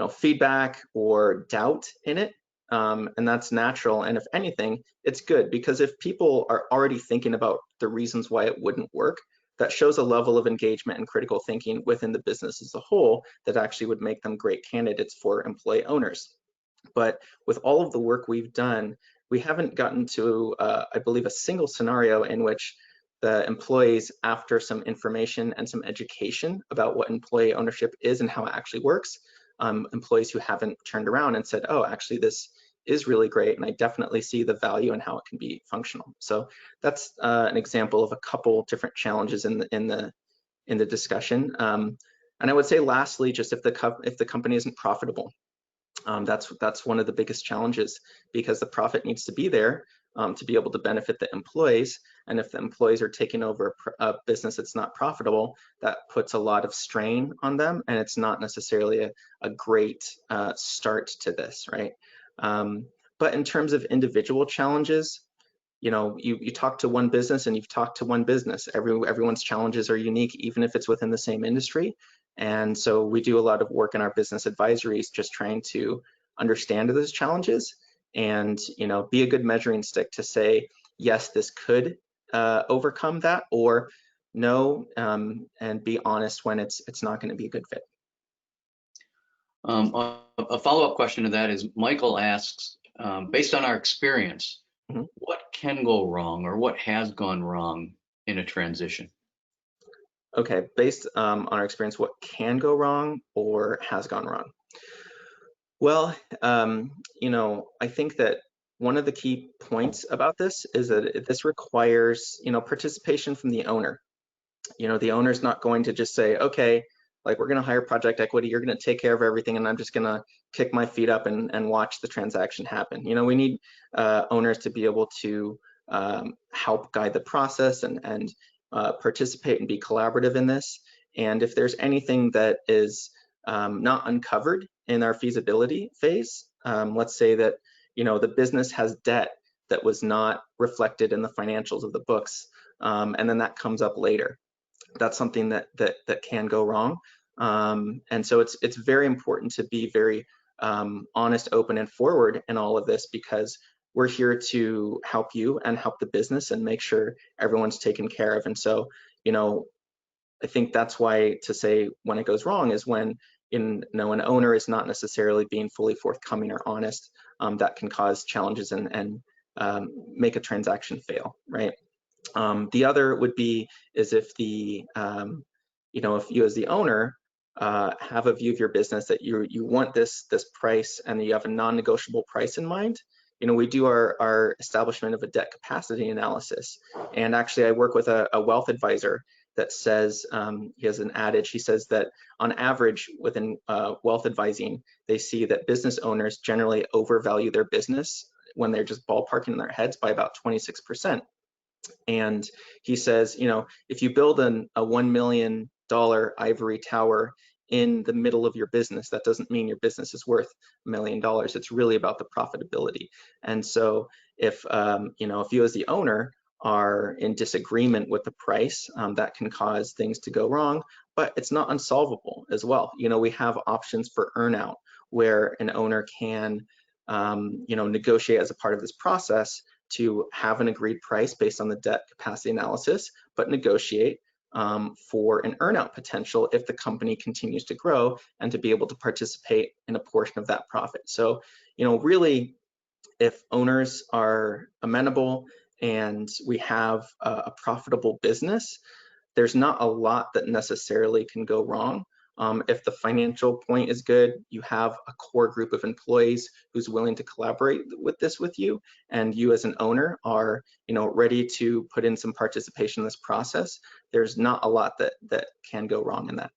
feedback or doubt in it. And that's natural. And if anything, it's good, because if people are already thinking about the reasons why it wouldn't work, that shows a level of engagement and critical thinking within the business as a whole that actually would make them great candidates for employee owners. But with all of the work we've done, we haven't gotten to, I believe, a single scenario in which the employees, after some information and some education about what employee ownership is and how it actually works, employees who haven't turned around and said, oh, actually, this is really great, and I definitely see the value and how it can be functional. So that's an example of a couple different challenges in the discussion. And I would say, lastly, just if the company isn't profitable, that's one of the biggest challenges, because the profit needs to be there to be able to benefit the employees. And if the employees are taking over a business that's not profitable, that puts a lot of strain on them, and it's not necessarily a great start to this, right? But in terms of individual challenges, you talk to one business and you've talked to one business. Everyone's challenges are unique, even if it's within the same industry. And so we do a lot of work in our business advisories, just trying to understand those challenges and be a good measuring stick to say, yes, this could overcome that, or no, and be honest when it's not going to be a good fit. A follow-up question to that is, Michael asks, based on our experience, what can go wrong or what has gone wrong in a transition? Okay, based on our experience, what can go wrong or has gone wrong? Well, I think that one of the key points about this is that this requires, participation from the owner. The owner's not going to just say, okay, like, we're going to hire Project Equity, you're going to take care of everything, and I'm just going to kick my feet up and watch the transaction happen. We need owners to be able to help guide the process and participate and be collaborative in this. And if there's anything that is not uncovered in our feasibility phase, let's say that the business has debt that was not reflected in the financials of the books, and then that comes up later. that's something that can go wrong. And so it's very important to be very honest, open, and forward in all of this, because we're here to help you and help the business and make sure everyone's taken care of. And so, you know, I think that's why to say when it goes wrong is when an owner is not necessarily being fully forthcoming or honest. That can cause challenges and make a transaction fail, right? The other would be is if the if you as the owner have a view of your business that you want this price and you have a non-negotiable price in mind. You know, we do our establishment of a debt capacity analysis, and actually I work with a wealth advisor that says, he has an adage, he says that on average within wealth advising, they see that business owners generally overvalue their business when they're just ballparking in their heads by about 26%. And he says, you know, if you build a $1 million ivory tower in the middle of your business, that doesn't mean your business is worth $1 million. It's really about the profitability. And so if, if you as the owner are in disagreement with the price, that can cause things to go wrong, but it's not unsolvable as well. You know, we have options for earnout where an owner can, negotiate as a part of this process to have an agreed price based on the debt capacity analysis, but negotiate for an earnout potential if the company continues to grow and to be able to participate in a portion of that profit. So, you know, really, if owners are amenable and we have a profitable business, there's not a lot that necessarily can go wrong. If the financial point is good, you have a core group of employees who's willing to collaborate with you, and you as an owner are, ready to put in some participation in this process, there's not a lot that can go wrong in that.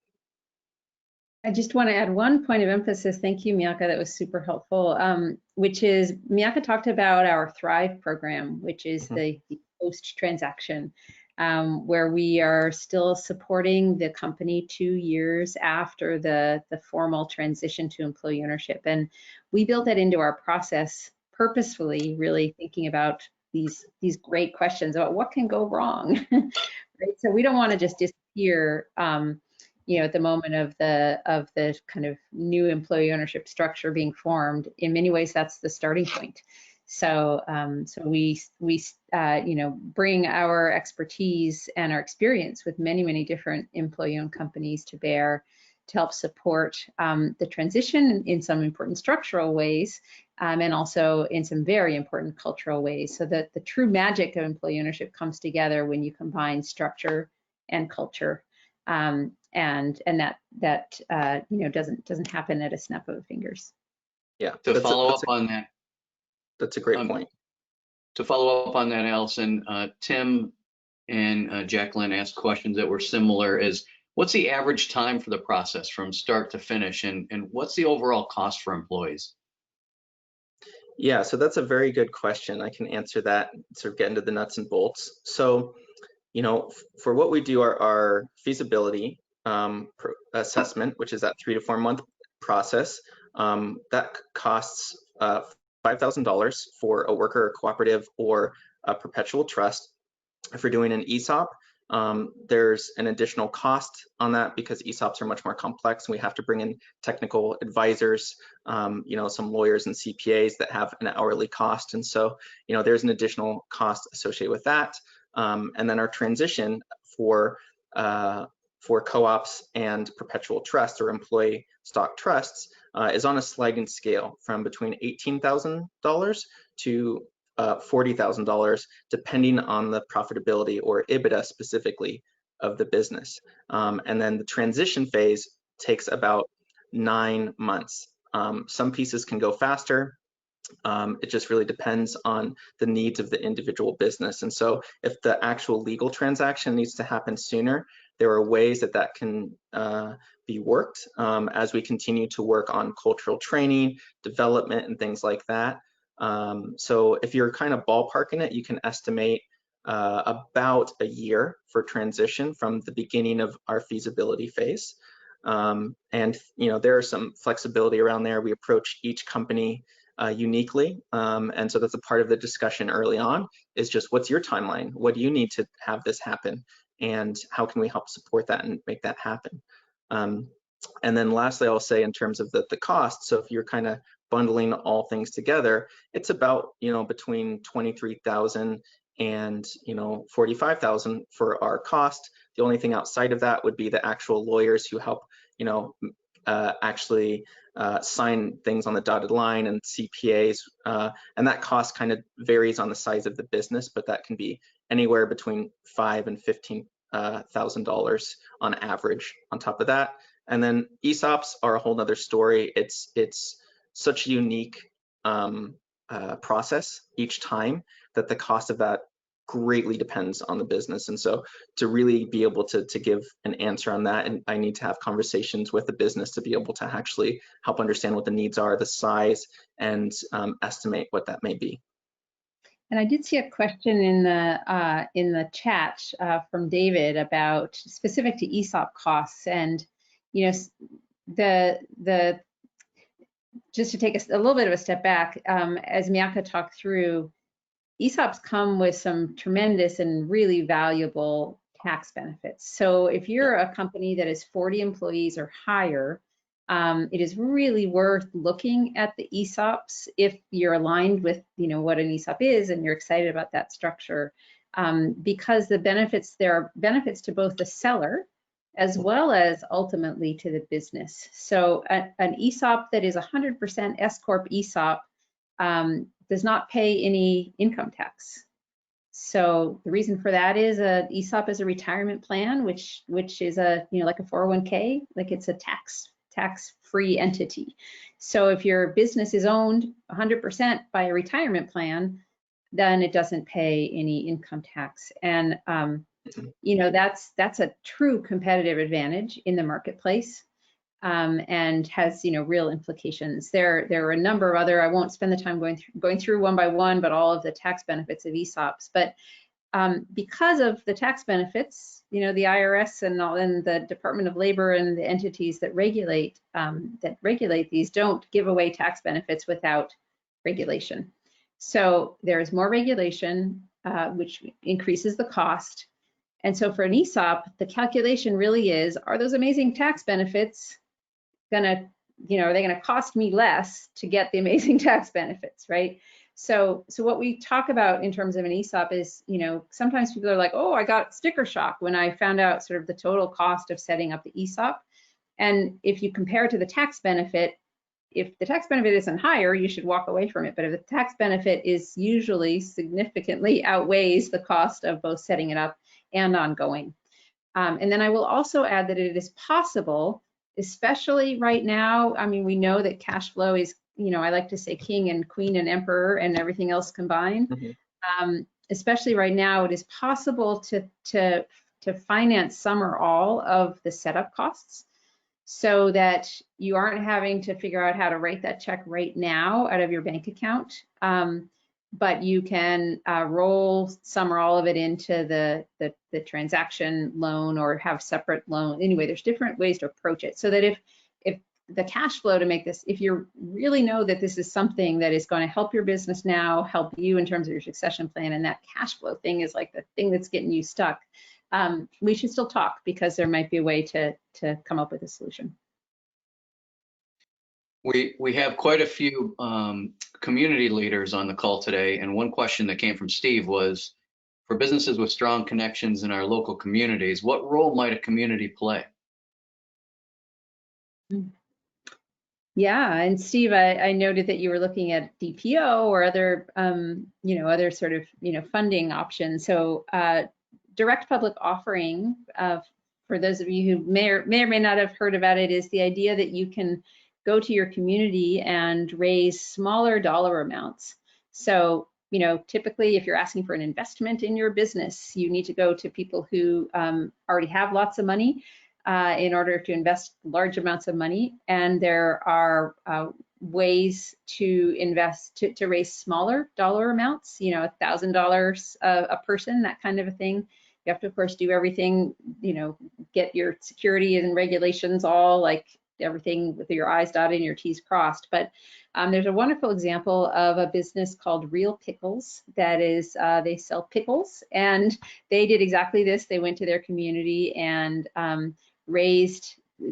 I just want to add one point of emphasis. Thank you, Miyaka. That was super helpful. Which is, Miyaka talked about our Thrive program, which is the post-transaction, where we are still supporting the company 2 years after the formal transition to employee ownership. And we built that into our process purposefully, really thinking about these great questions about what can go wrong. Right? So we don't want to just disappear at the moment of the kind of new employee ownership structure being formed. In many ways, that's the starting point. So, we bring our expertise and our experience with many different employee-owned companies to bear to help support the transition in some important structural ways, and also in some very important cultural ways. So that the true magic of employee ownership comes together when you combine structure and culture. And that doesn't happen at a snap of the fingers. Yeah. To follow up on that, that's a great point. To follow up on that, Alison, Tim and Jacqueline asked questions that were similar. What's the average time for the process from start to finish, and what's the overall cost for employees? Yeah, so that's a very good question. I can answer that, sort of get into the nuts and bolts. So, for what we do, our feasibility assessment, which is that 3 to 4 month process, that costs $5,000 for a worker, a cooperative, or a perpetual trust. If you're doing an ESOP, there's an additional cost on that because ESOPs are much more complex and we have to bring in technical advisors, some lawyers and CPAs that have an hourly cost. And so, there's an additional cost associated with that. And then our transition for co-ops and perpetual trusts or employee stock trusts is on a sliding scale from between $18,000 to $40,000, depending on the profitability or EBITDA specifically of the business. And then the transition phase takes about 9 months. Some pieces can go faster. It just really depends on the needs of the individual business. And so if the actual legal transaction needs to happen sooner, there are ways that can be worked as we continue to work on cultural training, development, and things like that. So if you're kind of ballparking it, you can estimate about a year for transition from the beginning of our feasibility phase. And there is some flexibility around there. We approach each company uniquely. And so that's a part of the discussion early on, is just what's your timeline? What do you need to have this happen? And how can we help support that and make that happen? And then lastly, I'll say in terms of the cost, so if you're kind of bundling all things together, it's about, between 23,000 and 45,000 for our cost. The only thing outside of that would be the actual lawyers who help, actually sign things on the dotted line, and CPAs, and that cost kind of varies on the size of the business, but that can be anywhere between $5,000 and $15,000 on average on top of that. And then ESOPs are a whole nother story. It's such a unique process each time that the cost of that greatly depends on the business. And so to really be able to give an answer on that, and I need to have conversations with the business to be able to actually help understand what the needs are, the size, and estimate what that may be. And I did see a question in the chat from David about specific to ESOP costs, and the just to take a little bit of a step back, as Miyaka talked through, ESOPs come with some tremendous and really valuable tax benefits. So if you're a company that is 40 employees or higher, it is really worth looking at the ESOPs if you're aligned with what an ESOP is and you're excited about that structure, because the benefits, there are benefits to both the seller as well as ultimately to the business. So an ESOP that is 100% S Corp ESOP does not pay any income tax. So the reason for that is a ESOP is a retirement plan, which is a like a 401k, like it's a tax-free entity. So if your business is owned 100% by a retirement plan, then it doesn't pay any income tax. And that's a true competitive advantage in the marketplace, and has real implications. There are a number of other, I won't spend the time going through one by one, but all of the tax benefits of ESOPs. But because of the tax benefits, the IRS and the Department of Labor and the entities that regulate these don't give away tax benefits without regulation. So there is more regulation, which increases the cost. And so for an ESOP, the calculation really is, are those amazing tax benefits are they gonna cost me less to get the amazing tax benefits, right? So what we talk about in terms of an ESOP is, sometimes people are like, oh, I got sticker shock when I found out sort of the total cost of setting up the ESOP. And if you compare it to the tax benefit, if the tax benefit isn't higher, you should walk away from it. But if the tax benefit is usually significantly outweighs the cost of both setting it up and ongoing. And then I will also add that it is possible, especially right now, I mean, we know that cash flow is, I like to say king and queen and emperor and everything else combined. Mm-hmm. Especially right now, it is possible to finance some or all of the setup costs, so that you aren't having to figure out how to write that check right now out of your bank account. But you can roll some or all of it into the transaction loan, or have separate loan. Anyway, there's different ways to approach it, so that if the cash flow to make this, if you really know that this is something that is going to help your business now, help you in terms of your succession plan, and that cash flow thing is like the thing that's getting you stuck, we should still talk, because there might be a way to come up with a solution. We have quite a few community leaders on the call today, and one question that came from Steve was, for businesses with strong connections in our local communities, what role might a community play? Yeah, and Steve, I noted that you were looking at DPO or other, other sort of, funding options. So direct public offering, for those of you who may or may not have heard about it, is the idea that you can go to your community and raise smaller dollar amounts. So, typically if you're asking for an investment in your business, you need to go to people who already have lots of money in order to invest large amounts of money. And there are ways to invest, to raise smaller dollar amounts, $1,000 a person, that kind of a thing. You have to, of course, do everything, get your security and regulations all like everything with your I's dotted and your T's crossed. But there's a wonderful example of a business called Real Pickles that is, they sell pickles, and they did exactly this. They went to their community and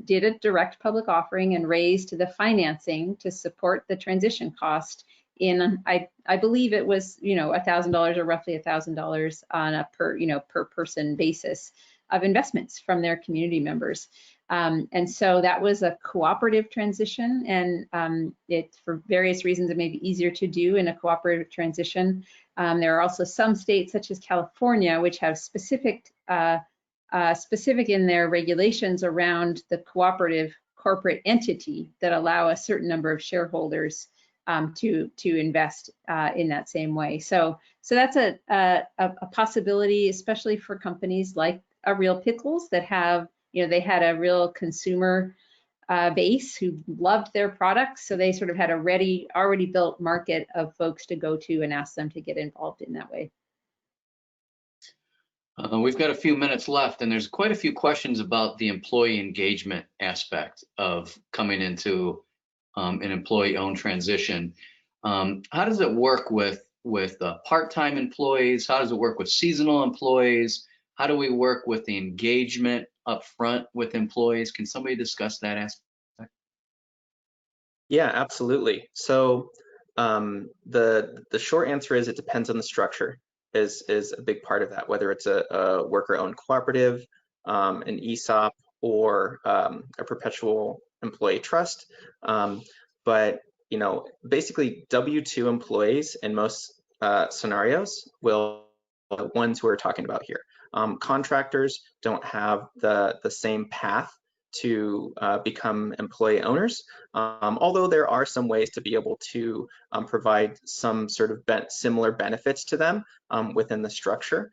did a direct public offering and raised the financing to support the transition cost in, I believe it was, $1,000 or roughly $1,000 on a per person basis of investments from their community members. And so that was a cooperative transition, and it, for various reasons, it may be easier to do in a cooperative transition. There are also some states, such as California, which have specific in their regulations around the cooperative corporate entity that allow a certain number of shareholders to invest in that same way. So that's a possibility, especially for companies like a Real Pickles that have, they had a real consumer base who loved their products. So they sort of had a already built market of folks to go to and ask them to get involved in that way. We've got a few minutes left, and there's quite a few questions about the employee engagement aspect of coming into an employee-owned transition. How does it work with part-time employees? How does it work with seasonal employees? How do we work with the engagement up front with employees? Can somebody discuss that aspect? Yeah, absolutely. So the short answer is it depends on the structure. Is a big part of that, whether it's a worker-owned cooperative, an ESOP, or a perpetual employee trust. But basically W-2 employees in most scenarios will be the ones who we're talking about here. Contractors don't have the same path to become employee owners, although there are some ways to be able to provide some sort of similar benefits to them within the structure,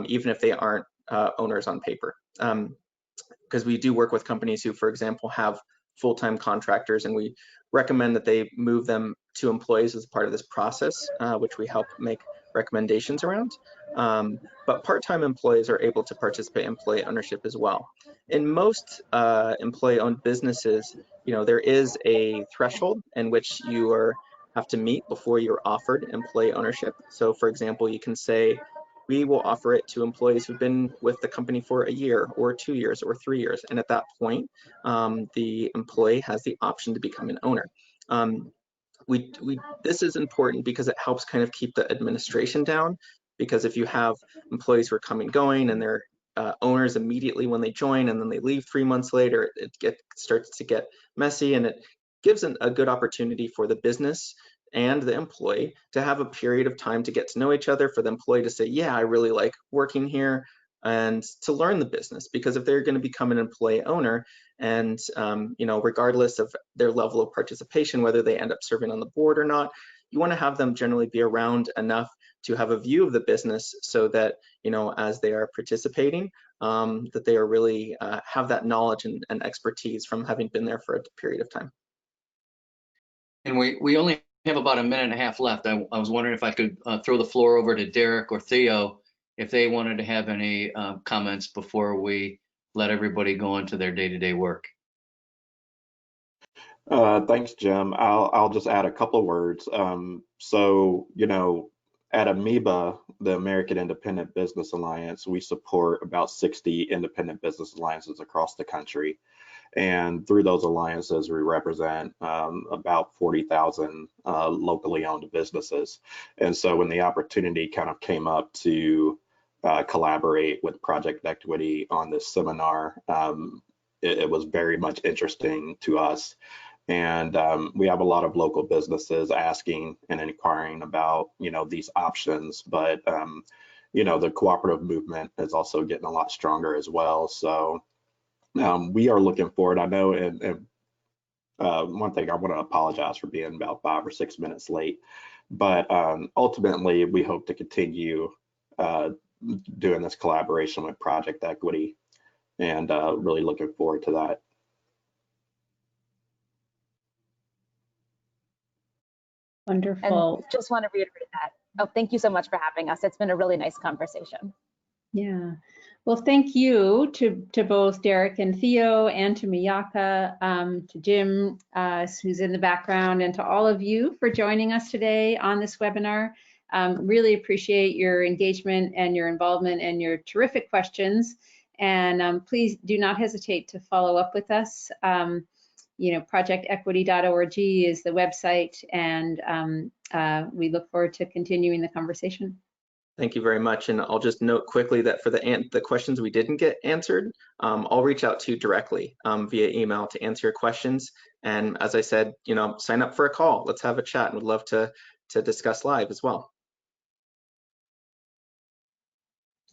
even if they aren't owners on paper. Because we do work with companies who, for example, have full-time contractors, and we recommend that they move them to employees as part of this process, which we help make recommendations around. But part-time employees are able to participate in employee ownership as well. In most employee-owned businesses, there is a threshold in which you have to meet before you're offered employee ownership. So, for example, you can say, we will offer it to employees who've been with the company for a year or 2 years or 3 years. And at that point, the employee has the option to become an owner. This is important because it helps kind of keep the administration down, because if you have employees who are coming going and they're owners immediately when they join and then they leave 3 months later, it starts to get messy, and it gives a good opportunity for the business and the employee to have a period of time to get to know each other, for the employee to say, yeah, I really like working here, and to learn the business. Because if they're going to become an employee owner, and regardless of their level of participation, whether they end up serving on the board or not, you want to have them generally be around enough to have a view of the business, so that as they are participating, that they are really have that knowledge and expertise from having been there for a period of time. And we only have about a minute and a half left. I was wondering if I could throw the floor over to Derek or Theo if they wanted to have any comments before we let everybody go into their day-to-day work. Thanks, Jim. I'll just add a couple of words. So, at AMIBA, the American Independent Business Alliance, we support about 60 independent business alliances across the country. And through those alliances, we represent about 40,000 locally owned businesses. And so when the opportunity kind of came up to collaborate with Project Equity on this seminar, it was very much interesting to us. And we have a lot of local businesses asking and inquiring about, these options. But, the cooperative movement is also getting a lot stronger as well. So we are looking forward. I know, and one thing, I want to apologize for being about 5 or 6 minutes late. But ultimately, we hope to continue doing this collaboration with Project Equity, and really looking forward to that. Wonderful. And just want to reiterate that. Oh, thank you so much for having us. It's been a really nice conversation. Yeah. Well, thank you to both Derek and Theo, and to Miyaka, to Jim, who's in the background, and to all of you for joining us today on this webinar. Really appreciate your engagement and your involvement and your terrific questions. And please do not hesitate to follow up with us. Projectequity.org is the website, and we look forward to continuing the conversation. Thank you very much. And I'll just note quickly that for the questions we didn't get answered, I'll reach out to you directly via email to answer your questions. And as I said, sign up for a call. Let's have a chat, and would love to discuss live as well.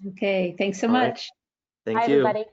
Okay, thanks so All right. much. Thank Bye, you. everybody.